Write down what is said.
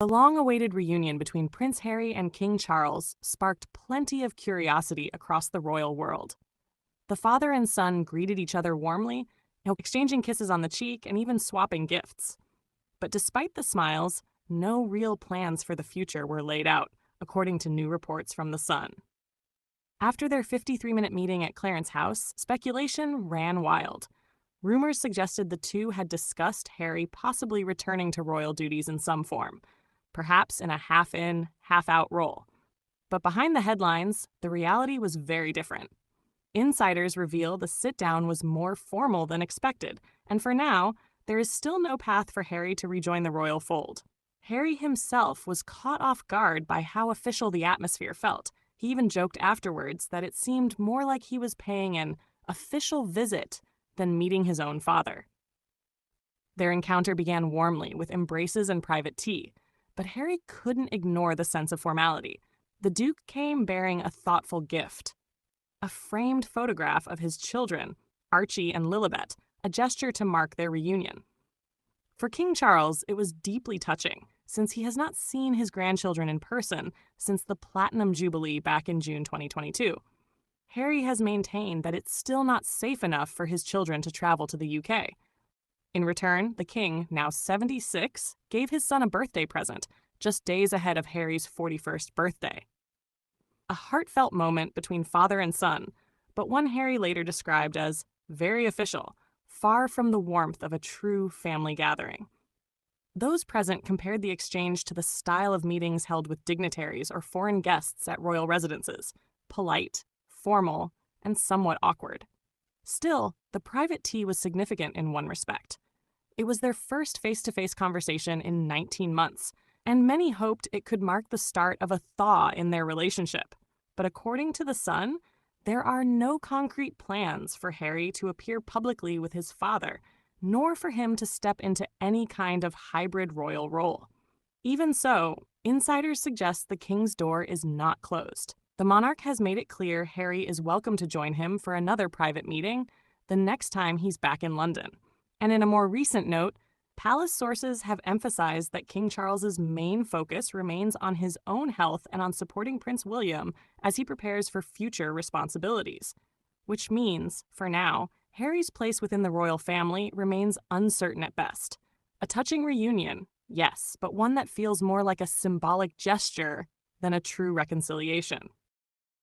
The long-awaited reunion between Prince Harry and King Charles sparked plenty of curiosity across the royal world. The father and son greeted each other warmly, exchanging kisses on the cheek and even swapping gifts. But despite the smiles, no real plans for the future were laid out, according to new reports from The Sun. After their 53-minute meeting at Clarence House, speculation ran wild. Rumors suggested the two had discussed Harry possibly returning to royal duties in some form, perhaps in a half-in, half-out role. But behind the headlines, the reality was very different. Insiders reveal the sit-down was more formal than expected, and for now, there is still no path for Harry to rejoin the royal fold. Harry himself was caught off guard by how official the atmosphere felt. He even joked afterwards that it seemed more like he was paying an official visit than meeting his own father. Their encounter began warmly with embraces and private tea, but Harry couldn't ignore the sense of formality. The Duke came bearing a thoughtful gift, a framed photograph of his children, Archie and Lilibet, a gesture to mark their reunion. For King Charles, it was deeply touching, since he has not seen his grandchildren in person since the Platinum Jubilee back in June 2022. Harry has maintained that it's still not safe enough for his children to travel to the UK. In return, the king, now 76, gave his son a birthday present, just days ahead of Harry's 41st birthday. A heartfelt moment between father and son, but one Harry later described as very official, far from the warmth of a true family gathering. Those present compared the exchange to the style of meetings held with dignitaries or foreign guests at royal residences: polite, formal, and somewhat awkward. Still, the private tea was significant in one respect. It was their first face-to-face conversation in 19 months, and many hoped it could mark the start of a thaw in their relationship. But according to The Sun, there are no concrete plans for Harry to appear publicly with his father, nor for him to step into any kind of hybrid royal role. Even so, insiders suggest the king's door is not closed. The monarch has made it clear Harry is welcome to join him for another private meeting the next time he's back in London. And in a more recent note, palace sources have emphasized that King Charles's main focus remains on his own health and on supporting Prince William as he prepares for future responsibilities. Which means, for now, Harry's place within the royal family remains uncertain at best. A touching reunion, yes, but one that feels more like a symbolic gesture than a true reconciliation.